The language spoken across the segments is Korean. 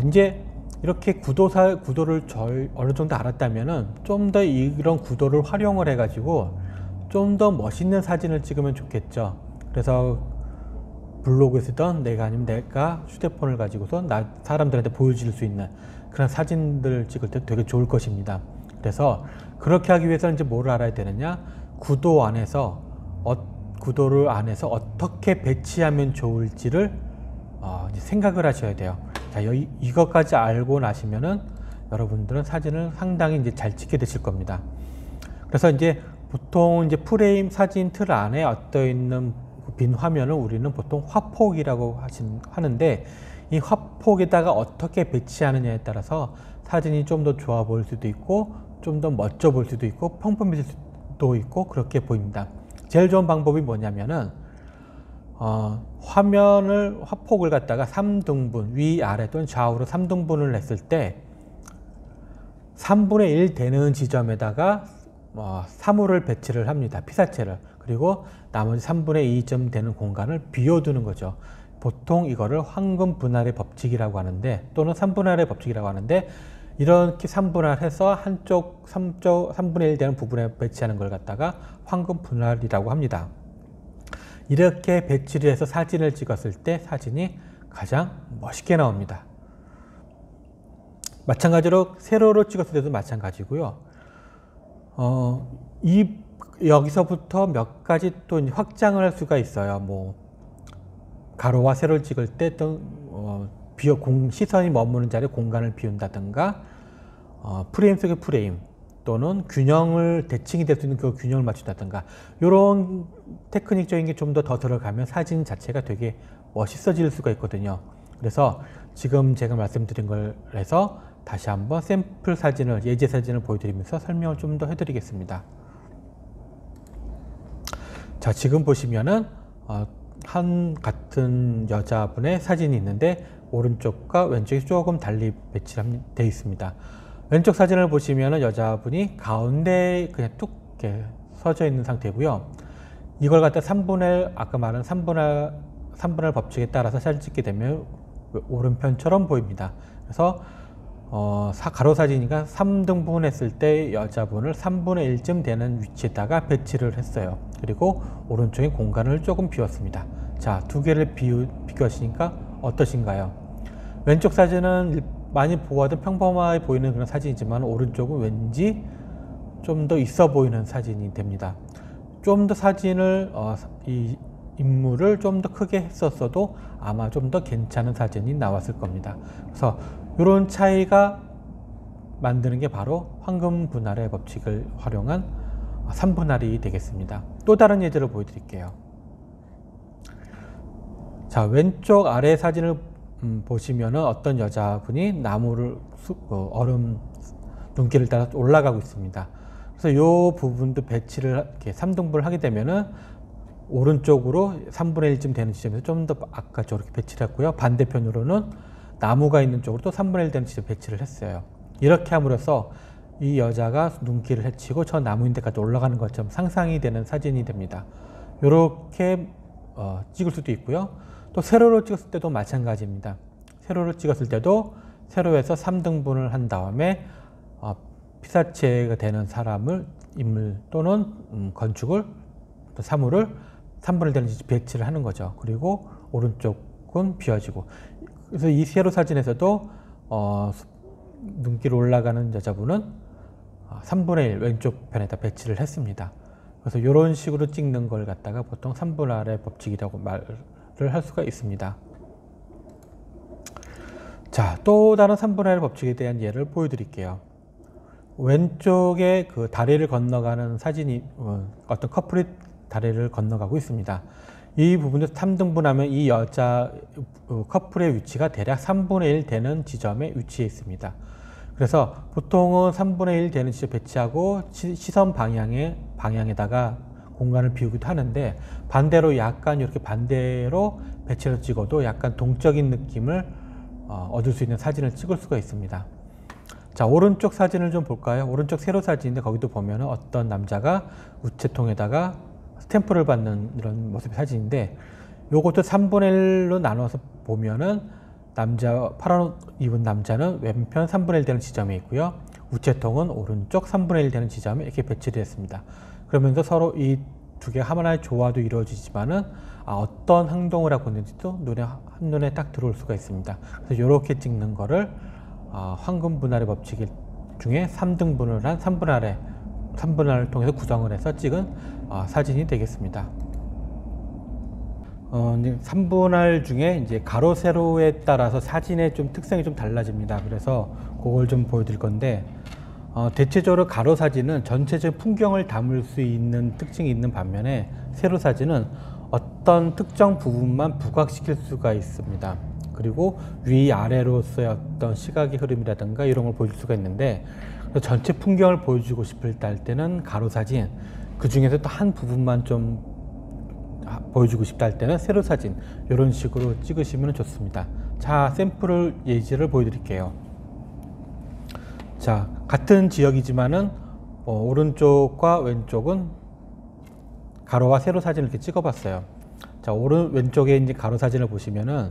이제 이렇게 구도를 어느 정도 알았다면은 좀 더 이런 구도를 활용을 해가지고 좀 더 멋있는 사진을 찍으면 좋겠죠. 그래서 블로그에 쓰던 아니면 내가 휴대폰을 가지고서 사람들한테 보여줄 수 있는 그런 사진들을 찍을 때 되게 좋을 것입니다. 그래서 그렇게 하기 위해서 이제 뭘 알아야 되느냐, 구도를 안에서 어떻게 배치하면 좋을지를 이제 생각을 하셔야 돼요. 자, 이것까지 알고 나시면은 여러분들은 사진을 상당히 이제 잘 찍게 되실 겁니다. 그래서 이제 보통 이제 프레임 사진 틀 안에 엎여 있는 빈 화면을 우리는 보통 화폭이라고 하는데, 이 화폭에다가 어떻게 배치하느냐에 따라서 사진이 좀 더 좋아 보일 수도 있고 좀 더 멋져 보일 수도 있고 평범해질 수도 있고 그렇게 보입니다. 제일 좋은 방법이 뭐냐면은 화폭을 갖다가 3등분, 위아래 또는 좌우로 3등분을 했을 때 3분의 1 되는 지점에다가 사물을 배치를 합니다. 피사체를. 그리고 나머지 3분의 2점 되는 공간을 비워두는 거죠. 보통 이거를 황금 분할의 법칙이라고 하는데, 또는 3분할의 법칙이라고 하는데, 이렇게 3분할해서 한쪽 3분의 1 되는 부분에 배치하는 걸 갖다가 황금 분할이라고 합니다. 이렇게 배치를 해서 사진을 찍었을 때 사진이 가장 멋있게 나옵니다. 마찬가지로 세로로 찍었을 때도 마찬가지고요. 여기서부터 몇 가지 또 확장을 할 수가 있어요. 뭐 가로와 세로를 찍을 때 또 시선이 머무는 자리에 공간을 비운다든가, 프레임 속의 프레임 또는 대칭이 될 수 있는 그 균형을 맞춘다든가, 이런 테크닉적인 게 좀 더 들어가면 사진 자체가 되게 멋있어질 수가 있거든요. 그래서 지금 제가 말씀드린 걸 해서 다시 한번 샘플 사진을, 예제 사진을 보여드리면서 설명을 좀 더 해드리겠습니다. 자, 지금 보시면은 같은 여자분의 사진이 있는데 오른쪽과 왼쪽이 조금 달리 배치되어 있습니다. 왼쪽 사진을 보시면은 여자분이 가운데 그냥 뚝 이렇게 서져 있는 상태고요. 이걸 갖다 아까 말한 3분할 법칙에 따라서 사진 찍게 되면 오른편처럼 보입니다. 그래서 가로 사진이니까 3등분 했을 때 여자분을 3분의 1쯤 되는 위치에다가 배치를 했어요. 그리고 오른쪽에 공간을 조금 비웠습니다. 자, 두 개를 비교하시니까 어떠신가요? 왼쪽 사진은 많이 보아도 평범하게 보이는 그런 사진이지만, 오른쪽은 왠지 좀 더 있어 보이는 사진이 됩니다. 좀 더 사진을 이 인물을 좀 더 크게 했었어도 아마 좀 더 괜찮은 사진이 나왔을 겁니다. 그래서 이런 차이가 만드는 게 바로 황금 분할의 법칙을 활용한 3분할이 되겠습니다. 또 다른 예제를 보여드릴게요. 자, 왼쪽 아래 사진을 보시면은 어떤 여자분이 나무를 얼음 눈길을 따라 올라가고 있습니다. 그래서 이 부분도 배치를 이렇게 3등분을 하게 되면은 오른쪽으로 3분의 1쯤 되는 지점에서 좀 더 아까 저렇게 배치를 했고요. 반대편으로는 나무가 있는 쪽으로 또 3분의 1 되는 지점 배치를 했어요. 이렇게 함으로써 이 여자가 눈길을 헤치고 저 나무인 데까지 올라가는 것처럼 상상이 되는 사진이 됩니다. 이렇게 찍을 수도 있고요. 또 세로로 찍었을 때도 마찬가지입니다. 세로로 찍었을 때도 세로에서 3등분을 한 다음에 피사체가 되는 인물 또는 건축을, 또 사물을 3분의 1 되는 배치를 하는 거죠. 그리고 오른쪽은 비워지고. 그래서 이 세로 사진에서도 눈길 올라가는 여자분은 3분의 1 왼쪽 편에다 배치를 했습니다. 그래서 이런 식으로 찍는 걸 갖다가 보통 3분할의 법칙이라고 말을 할 수가 있습니다. 자, 또 다른 3분할의 법칙에 대한 예를 보여드릴게요. 왼쪽에 그 다리를 건너가는 사진이, 어떤 커플이 다리를 건너가고 있습니다. 이 부분도 3등분하면 이 여자 커플의 위치가 대략 3분의 1 되는 지점에 위치해 있습니다. 그래서 보통은 3분의 1 되는 지점 배치하고 시선 방향에다가 공간을 비우기도 하는데, 반대로 약간 이렇게 반대로 배치를 찍어도 약간 동적인 느낌을 얻을 수 있는 사진을 찍을 수가 있습니다. 자, 오른쪽 사진을 좀 볼까요? 오른쪽 세로 사진인데 거기도 보면 어떤 남자가 우체통에다가 스탬프를 받는 이런 모습의 사진인데, 요것도 3분의 1로 나눠서 보면은 파란 옷 입은 남자는 왼편 3분의 1 되는 지점에 있고요. 우체통은 오른쪽 3분의 1 되는 지점에 이렇게 배치되어 있습니다. 그러면서 서로 이 두 개 하나의 조화도 이루어지지만은 어떤 행동을 하고 있는지도 한눈에 딱 들어올 수가 있습니다. 그래서 이렇게 찍는 거를 황금 분할의 법칙 중에 3등분을 한 3분할을 통해서 구성을 해서 찍은 사진이 되겠습니다. 3분할 중에 이제 가로 세로에 따라서 사진의 좀 특성이 좀 달라집니다. 그래서 그걸 좀 보여드릴 건데, 대체적으로 가로 사진은 전체적 풍경을 담을 수 있는 특징이 있는 반면에 세로 사진은 어떤 특정 부분만 부각시킬 수가 있습니다. 그리고 위아래로서의 어떤 시각의 흐름이라든가 이런 걸 보여줄 수가 있는데, 전체 풍경을 보여주고 싶을 때는 가로 사진, 그 중에서 또 한 부분만 좀 보여주고 싶다 할 때는 세로 사진, 이런 식으로 찍으시면 좋습니다. 자, 샘플 예시를 보여드릴게요. 자, 같은 지역이지만은 오른쪽과 왼쪽은 가로와 세로 사진을 이렇게 찍어봤어요. 자, 왼쪽에 이제 가로 사진을 보시면은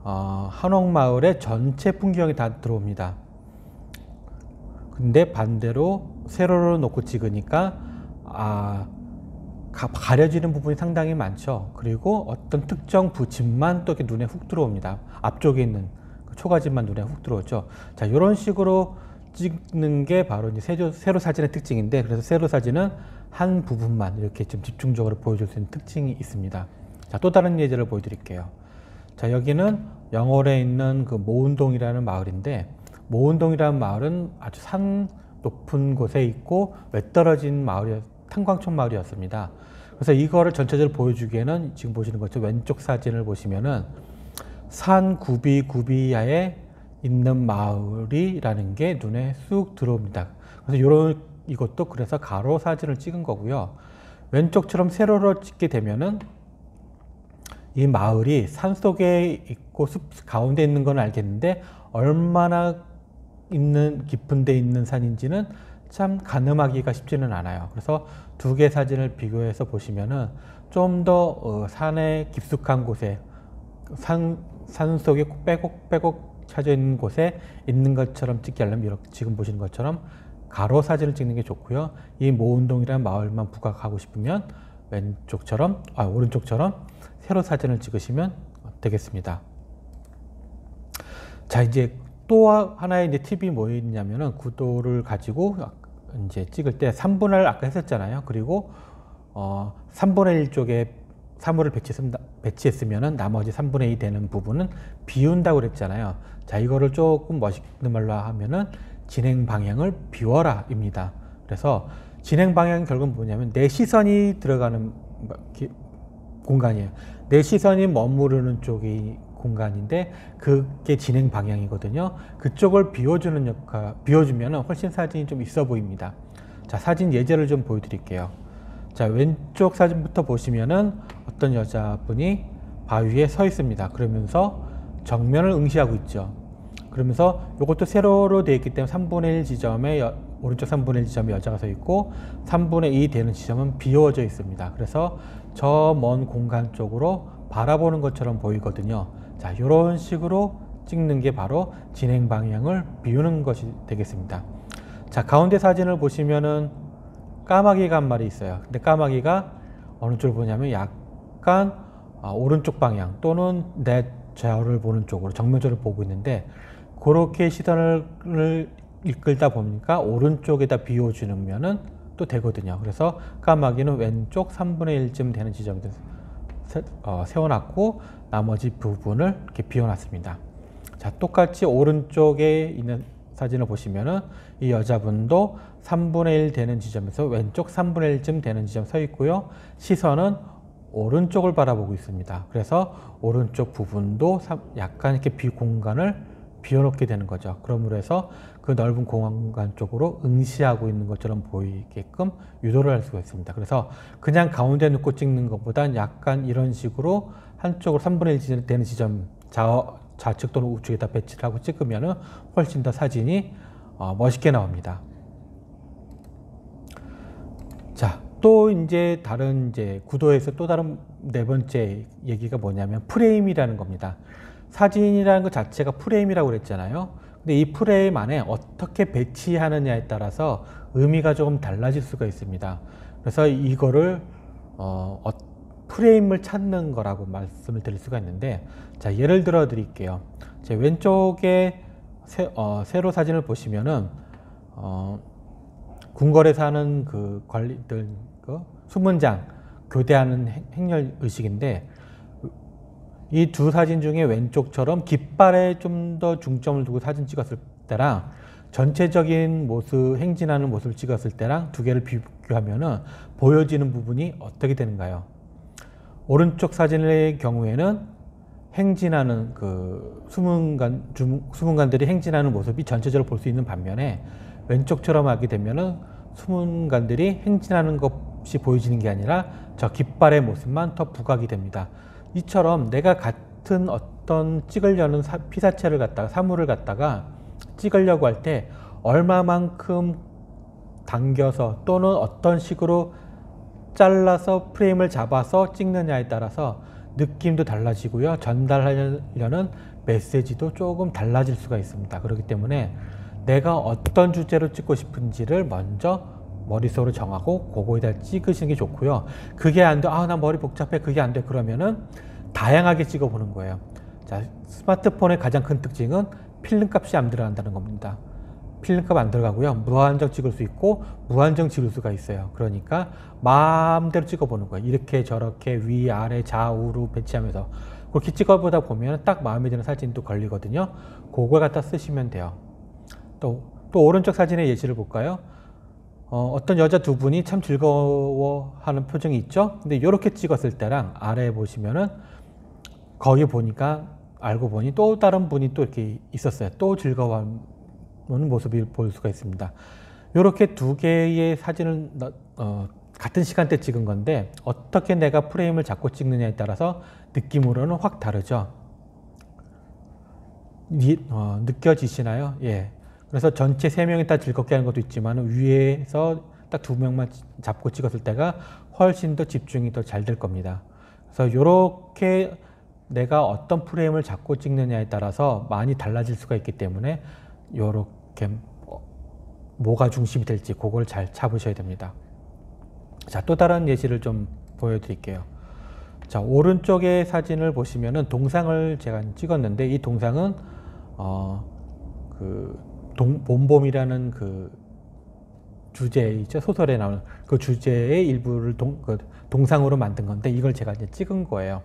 한옥마을의 전체 풍경이 다 들어옵니다. 근데 반대로 세로로 놓고 찍으니까 가려지는 부분이 상당히 많죠. 그리고 어떤 특정 집만 또 이렇게 눈에 훅 들어옵니다. 앞쪽에 있는 초가집만 눈에 훅 들어오죠. 자, 이런 식으로 찍는 게 바로 이제 세로 사진의 특징인데, 그래서 세로 사진은 한 부분만 이렇게 좀 집중적으로 보여줄 수 있는 특징이 있습니다. 자, 또 다른 예제를 보여드릴게요. 자, 여기는 영월에 있는 그 모운동이라는 마을인데, 모운동이라는 마을은 아주 산 높은 곳에 있고 외떨어진 탄광촌 마을이었습니다. 그래서 이거를 전체적으로 보여주기에는 지금 보시는 것처럼 왼쪽 사진을 보시면은 산 구비구비야에 있는 마을이라는 게 눈에 쑥 들어옵니다. 그래서 이것도 그래서 가로 사진을 찍은 거고요. 왼쪽처럼 세로로 찍게 되면은 이 마을이 산 속에 있고 숲 가운데 있는 건 알겠는데 얼마나 깊은 데 있는 산인지는 참 가늠하기가 쉽지는 않아요. 그래서 두 개 사진을 비교해서 보시면은 좀 더 산의 깊숙한 곳에 산 속에 빼곡 쳐져 있는 곳에 있는 것처럼 찍게 하려면 이렇게 지금 보시는 것처럼 가로 사진을 찍는 게 좋고요. 이 모운동이라는 마을만 부각하고 싶으면 오른쪽처럼 세로 사진을 찍으시면 되겠습니다. 자, 이제 또 하나의 이제 팁이 뭐였냐면은 구도를 가지고 이제 찍을 때 3분할 아까 했었잖아요. 그리고 3분의 1 쪽에 사물을 배치했으면은 나머지 3분의 2 되는 부분은 비운다고 그랬잖아요. 자, 이거를 조금 멋있는 말로 하면은 진행 방향을 비워라 입니다. 그래서 진행 방향은 결국은 뭐냐면 내 시선이 들어가는 공간이에요. 내 시선이 머무르는 쪽이 공간인데 그게 진행 방향이거든요. 그쪽을 비워주면 훨씬 사진이 좀 있어 보입니다. 자, 사진 예제를 좀 보여드릴게요. 자, 왼쪽 사진부터 보시면은 어떤 여자분이 바위에 서 있습니다. 그러면서 정면을 응시하고 있죠. 그러면서 이것도 세로로 되어 있기 때문에 3분의 1 지점에 오른쪽 3분의 1 지점에 여자가 서 있고 3분의 2 되는 지점은 비워져 있습니다. 그래서 저 먼 공간 쪽으로 바라보는 것처럼 보이거든요. 자, 이런 식으로 찍는 게 바로 진행 방향을 비우는 것이 되겠습니다. 자, 가운데 사진을 보시면은 까마귀가 한 마리 있어요. 근데 까마귀가 어느 쪽을 보냐면 약간 오른쪽 방향 또는 내 좌우를 보는 쪽으로 정면적으로 보고 있는데, 그렇게 시선을 이끌다 보니까 오른쪽에다 비워주면은 또 되거든요. 그래서 까마귀는 왼쪽 3분의 1쯤 되는 지점에 세워놨고 나머지 부분을 이렇게 비워놨습니다. 자, 똑같이 오른쪽에 있는 사진을 보시면은 이 여자분도 3분의 1 되는 지점에서 왼쪽 3분의 1쯤 되는 지점 서 있고요. 시선은 오른쪽을 바라보고 있습니다. 그래서 오른쪽 부분도 약간 이렇게 공간을 비워놓게 되는 거죠. 그러므로 해서 그 넓은 공간 쪽으로 응시하고 있는 것처럼 보이게끔 유도를 할 수가 있습니다. 그래서 그냥 가운데 놓고 찍는 것보단 약간 이런 식으로 한쪽으로 3분의 1 되는 지점 좌측 또는 우측에다 배치를 하고 찍으면 훨씬 더 사진이 멋있게 나옵니다. 자, 또 이제 다른 구도에서 또 다른 네 번째 얘기가 뭐냐면 프레임이라는 겁니다. 사진이라는 것 자체가 프레임이라고 그랬잖아요. 근데 이 프레임 안에 어떻게 배치하느냐에 따라서 의미가 조금 달라질 수가 있습니다. 그래서 이거를 프레임을 찾는 거라고 말씀을 드릴 수가 있는데, 자, 예를 들어 드릴게요. 제 왼쪽에 세로 사진을 보시면은 궁궐에서 하는 그 관리들 수문장 교대하는 행렬 의식인데, 이 두 사진 중에 왼쪽처럼 깃발에 좀 더 중점을 두고 사진 찍었을 때랑 전체적인 모습, 행진하는 모습을 찍었을 때랑 두 개를 비교하면은 보여지는 부분이 어떻게 되는가요? 오른쪽 사진의 경우에는 행진하는 그 수문관들이 행진하는 모습이 전체적으로 볼 수 있는 반면에, 왼쪽처럼 하게 되면은 수문관들이 행진하는 것이 보여지는 게 아니라 저 깃발의 모습만 더 부각이 됩니다. 이처럼 내가 같은 어떤 찍으려는 피사체를 갖다가, 사물을 갖다가 찍으려고 할 때 얼마만큼 당겨서 또는 어떤 식으로 잘라서 프레임을 잡아서 찍느냐에 따라서 느낌도 달라지고요, 전달하려는 메시지도 조금 달라질 수가 있습니다. 그렇기 때문에 내가 어떤 주제로 찍고 싶은지를 먼저 머릿속으로 정하고 그거에다 찍으시는 게 좋고요. 그게 안 돼, 나 머리 복잡해, 그게 안 돼, 그러면은 다양하게 찍어 보는 거예요. 자, 스마트폰의 가장 큰 특징은 필름 값이 안 들어간다는 겁니다. 필름 값 안 들어가고요, 무한정 찍을 수 있고 무한정 지울 수가 있어요. 그러니까 마음대로 찍어 보는 거예요. 이렇게 저렇게 위 아래 좌우로 배치하면서 그렇게 찍어보다 보면 딱 마음에 드는 사진도 걸리거든요. 그걸 갖다 쓰시면 돼요. 또 오른쪽 사진의 예시를 볼까요? 어떤 여자 두 분이 참 즐거워하는 표정이 있죠. 근데 이렇게 찍었을 때랑 아래에 보시면은 거기 보니까 알고 보니 또 다른 분이 또 이렇게 있었어요. 또 즐거워하는 모습을 볼 수가 있습니다. 이렇게 두 개의 사진을 같은 시간대 찍은 건데 어떻게 내가 프레임을 잡고 찍느냐에 따라서 느낌으로는 확 다르죠. 느껴지시나요? 예. 그래서 전체 세 명이 다 즐겁게 하는 것도 있지만 위에서 딱 두 명만 잡고 찍었을 때가 훨씬 더 집중이 더 잘 될 겁니다. 그래서 이렇게 내가 어떤 프레임을 잡고 찍느냐에 따라서 많이 달라질 수가 있기 때문에 이렇게 뭐가 중심이 될지 그걸 잘 잡으셔야 됩니다. 자, 또 다른 예시를 좀 보여드릴게요. 자, 오른쪽의 사진을 보시면은 동상을 제가 찍었는데, 이 동상은 봄봄이라는 그 주제이죠. 소설에 나오는 그 주제의 일부를 동상으로 만든 건데, 이걸 제가 이제 찍은 거예요.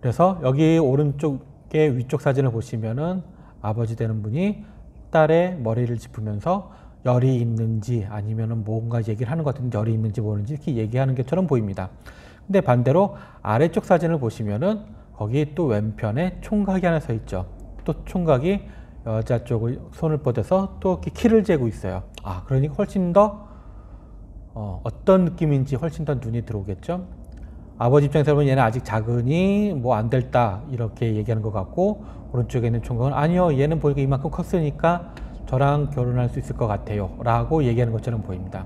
그래서 여기 오른쪽에 위쪽 사진을 보시면은 아버지 되는 분이 딸의 머리를 짚으면서 열이 있는지 아니면은 뭔가 얘기를 하는 것 같은데 열이 있는지 모르는지 이렇게 얘기하는 것처럼 보입니다. 근데 반대로 아래쪽 사진을 보시면은 거기 또 왼편에 총각이 하나 서 있죠. 또 총각이 여자 쪽을 손을 뻗어서 또 이렇게 키를 재고 있어요. 그러니까 훨씬 더 어떤 느낌인지 훨씬 더 눈이 들어오겠죠. 아버지 입장에서 보면 얘는 아직 작으니 뭐 안 됐다 이렇게 얘기하는 것 같고, 오른쪽에 있는 총각은 아니요, 얘는 보니까 이만큼 컸으니까 저랑 결혼할 수 있을 것 같아요 라고 얘기하는 것처럼 보입니다.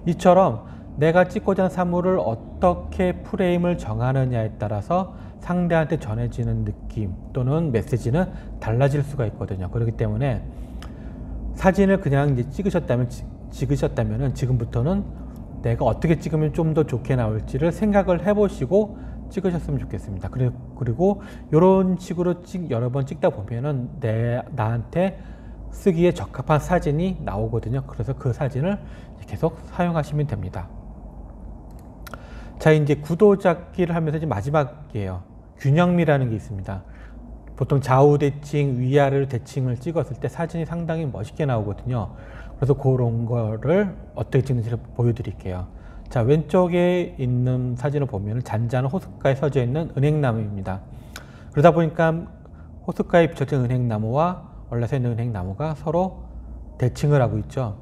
이처럼 내가 찍고자 하는 사물을 어떻게 프레임을 정하느냐에 따라서 상대한테 전해지는 느낌 또는 메시지는 달라질 수가 있거든요. 그렇기 때문에 사진을 그냥 이제 찍으셨다면 지금부터는 내가 어떻게 찍으면 좀 더 좋게 나올지를 생각을 해보시고 찍으셨으면 좋겠습니다. 그리고 이런 식으로 여러 번 찍다 보면은 나한테 쓰기에 적합한 사진이 나오거든요. 그래서 그 사진을 계속 사용하시면 됩니다. 자, 이제 구도 잡기를 하면서 이제 마지막이에요. 균형미라는 게 있습니다. 보통 좌우 대칭, 위아래 대칭을 찍었을 때 사진이 상당히 멋있게 나오거든요. 그래서 그런 거를 어떻게 찍는지를 보여드릴게요. 자, 왼쪽에 있는 사진을 보면 잔잔한 호숫가에 서져 있는 은행나무입니다. 그러다 보니까 호숫가에 비춰진 은행나무와 올라서 있는 은행나무가 서로 대칭을 하고 있죠.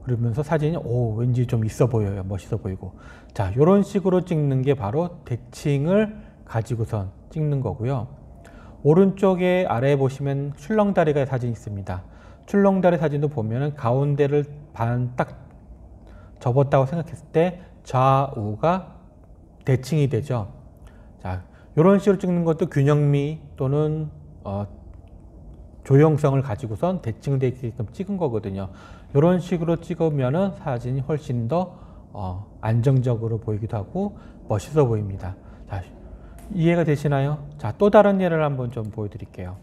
그러면서 사진이 왠지 좀 있어 보여요. 멋있어 보이고. 자, 이런 식으로 찍는 게 바로 대칭을 가지고선 찍는 거고요. 오른쪽에 아래에 보시면 출렁다리가 사진이 있습니다. 출렁다리 사진도 보면은 가운데를 반 딱 접었다고 생각했을 때 좌우가 대칭이 되죠. 자, 이런 식으로 찍는 것도 균형미 또는 조형성을 가지고선 대칭되어 있게끔 찍은 거거든요. 이런 식으로 찍으면은 사진이 훨씬 더 안정적으로 보이기도 하고 멋있어 보입니다. 자, 이해가 되시나요? 자, 또 다른 예를 한번 좀 보여드릴게요.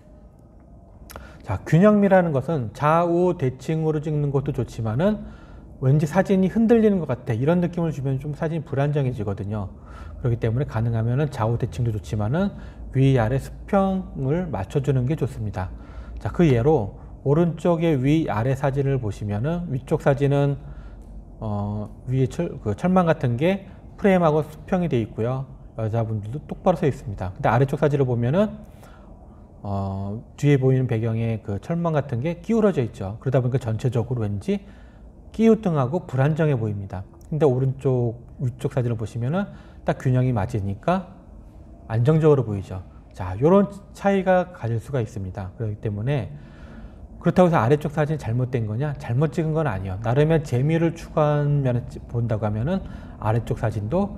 자, 균형미라는 것은 좌우 대칭으로 찍는 것도 좋지만은 왠지 사진이 흔들리는 것 같아, 이런 느낌을 주면 좀 사진이 불안정해지거든요. 그렇기 때문에 가능하면은 좌우 대칭도 좋지만은 위아래 수평을 맞춰주는 게 좋습니다. 자, 그 예로 오른쪽의 위아래 사진을 보시면은 위쪽 사진은 위에 철망 같은 게 프레임하고 수평이 되어 있고요. 여자분들도 똑바로 서 있습니다. 근데 아래쪽 사진을 보면은 뒤에 보이는 배경에 그 철망 같은 게 기울어져 있죠. 그러다 보니까 전체적으로 왠지 끼우등하고 불안정해 보입니다. 근데 위쪽 사진을 보시면은 딱 균형이 맞으니까 안정적으로 보이죠. 자, 이런 차이가 가질 수가 있습니다. 그렇기 때문에 그렇다고 해서 아래쪽 사진이 잘못된 거냐? 잘못 찍은 건 아니에요. 나름의 재미를 추구한 면에 본다고 하면은 아래쪽 사진도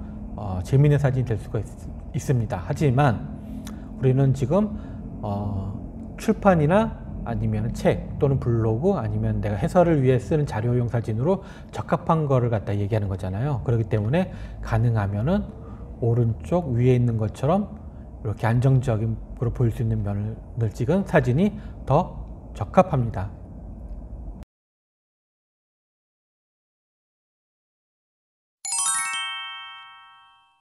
재미있는 사진이 될 수가 있습니다. 하지만 우리는 지금 출판이나 아니면 책 또는 블로그 아니면 내가 해설을 위해 쓰는 자료용 사진으로 적합한 거를 갖다 얘기하는 거잖아요. 그렇기 때문에 가능하면은 오른쪽 위에 있는 것처럼 이렇게 안정적으로 보일 수 있는 면을 찍은 사진이 더 적합합니다.